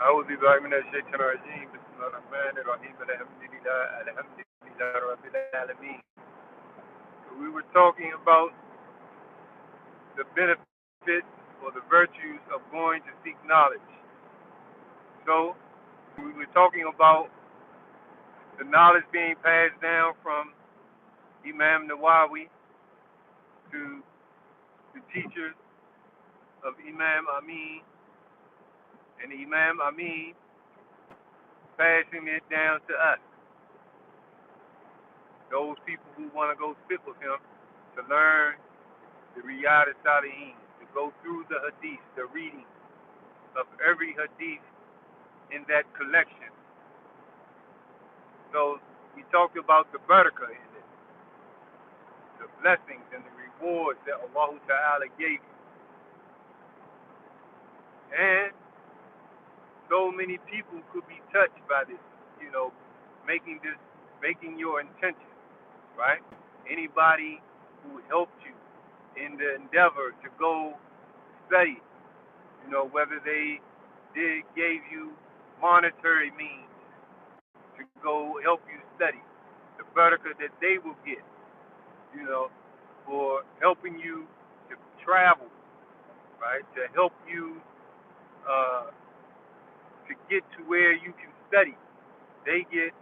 أعوذ بالله من الشيطان الرجيم بسم الله الرحمن الرحيم الحمد لله رب العالمين. We were talking about the benefits or the virtues of going to seek knowledge. So we were talking about the knowledge being passed down from Imam Nawawi to the teachers of Imam Amin, and Imam Amin passing it down to us, those people who want to go sit with him to learn the Riyadh Salihin, to go through the hadith, the reading of every hadith in that collection. So we talked about the barakah in it, the blessings and the rewards that Allah Ta'ala gave you. And so many people could be touched by this, making your intention, right? Anybody who helped you in the endeavor to go study, whether they gave you monetary means to go help you study, the barakah that they will get, for helping you to travel, right? To help you to get to where you can study. They get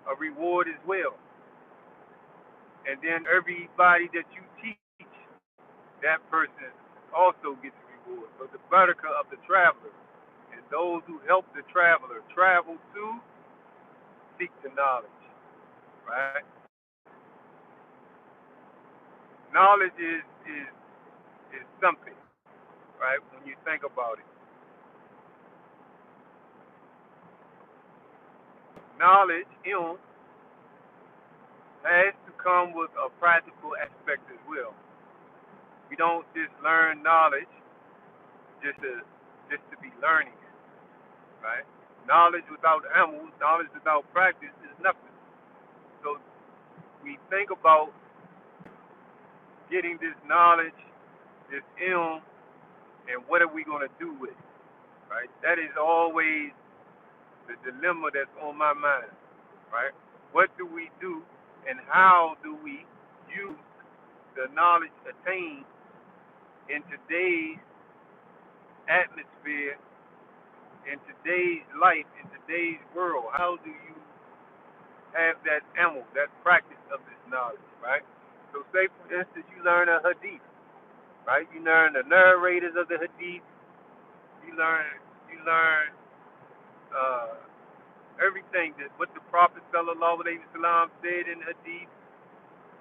a reward as well. And then everybody that you teach, that person also gets a reward. So the barakah of the traveler and those who help the traveler travel to seek the knowledge, right? Knowledge is something, right? When you think about it, knowledge, has to come with a practical aspect as well. We don't just learn knowledge just to be learning it, right? Knowledge without amal, knowledge without practice is nothing. So we think about getting this knowledge, this ilm, and what are we going to do with it, right? That is always the dilemma that's on my mind, right? What do we do, and how do we use the knowledge attained in today's atmosphere, in today's life, in today's world? How do you have that amal, that practice of this knowledge, right? So say for instance you learn a hadith, right? You learn the narrators of the hadith, you learn uh, everything that what the Prophet sallallahu alaihi wasallam said in the hadith.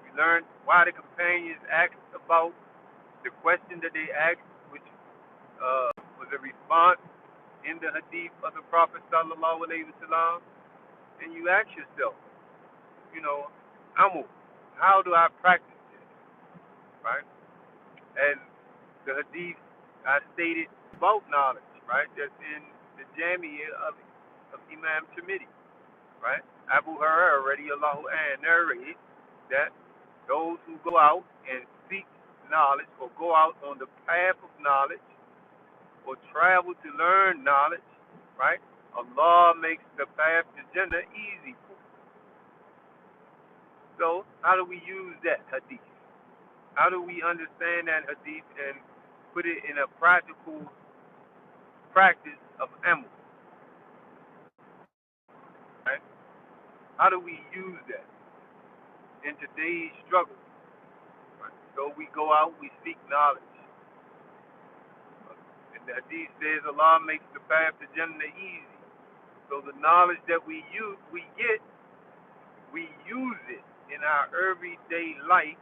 You learn why the companions asked about the question that they asked, which was a response in the hadith of the Prophet sallallahu alaihi wasallam, and you ask yourself, Amu, how do I practice this, right? And the hadith I stated about knowledge, right? That's in the Jamia of Imam Tirmidhi, right? Abu Hurairah radiallahu anhu narrated that those who go out and seek knowledge or go out on the path of knowledge or travel to learn knowledge, right? Allah makes the path to Jannah easy. So how do we use that hadith? How do we understand that hadith and put it in a practical practice of amal, right? How do we use that in today's struggle? Right? So we go out, we seek knowledge. And the hadith says Allah makes the path to Jannah easy. So the knowledge that we use it in our everyday life,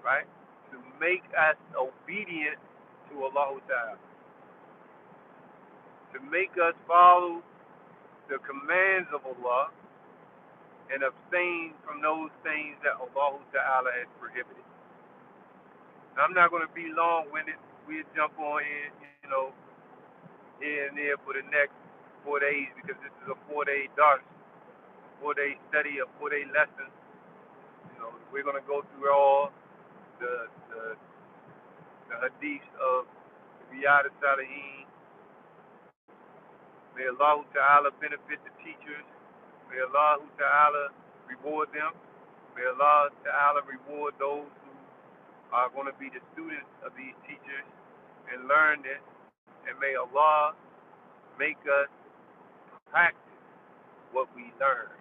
right? To make us obedient to Allah Ta'ala. To make us follow the commands of Allah and abstain from those things that Allah Ta'ala has prohibited. Now, I'm not going to be long-winded. We'll jump on in, here and there for the next 4 days because this is a 4-day dars, 4-day study, a 4-day lesson. We're going to go through all the hadiths of Riyadh Salihin, May Allah Ta'ala benefit the teachers. May Allah Ta'ala reward them. May Allah Ta'ala reward those who are going to be the students of these teachers and learn this. And may Allah make us practice what we learn.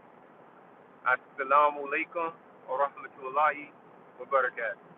Assalamu alaikum wa rahmatullahi wa barakatuh.